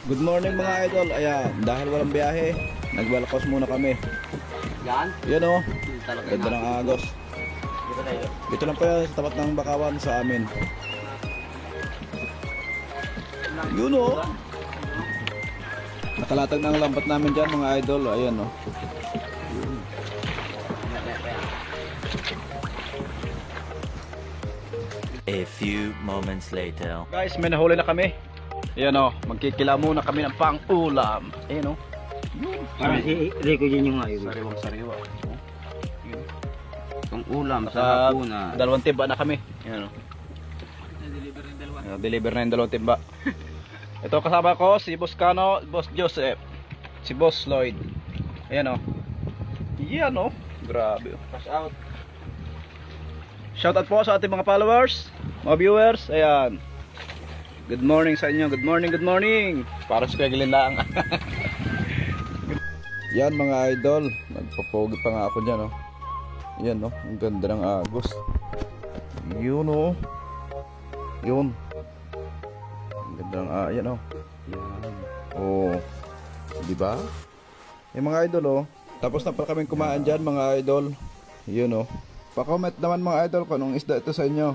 Good morning mga idol. Ayan, dahil walang biyahe, nagbalakos muna kami. Yan? Yan o, Talaga ganda ng agos. Dito tayo. Dito lang po yan sa tapat ng Bakawan sa amin. Yun o. Nakalatag na ang lambat namin dyan mga idol. Ayan o. A few moments later. Guys, may nahuli na kami. Ayan o, magkikila muna kami ng pang-ulam. Ayan o. Para si Rico din yung ayun. Sariwang sariwa. Itong ulam Sa sa hapuna. dalawang timba na kami. Ayan o. Deliver na yung dalawang timba. Ito kasama ko, si Boss Cano, Boss Joseph, si Boss Lloyd. Ayan o. Yan o. Grabe o. Pass out. Shoutout po sa ating mga followers, mga viewers. Ayan. Good morning sa inyo. Good morning, good morning. Para sa kagilin lang. Yan mga idol. Nagpapogi pa nga ako dyan. Oh. Yan oh. Ang ganda ng agos. Yun oh. Yun. Ang ganda ng yan oh. Yan. Oh. Diba? Yung mga idol oh. Tapos na pala kaming kumain dyan mga idol. Yun oh. Pa-comment naman mga idol kung anong isda ito sa inyo.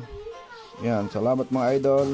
Yan, salamat mga idol.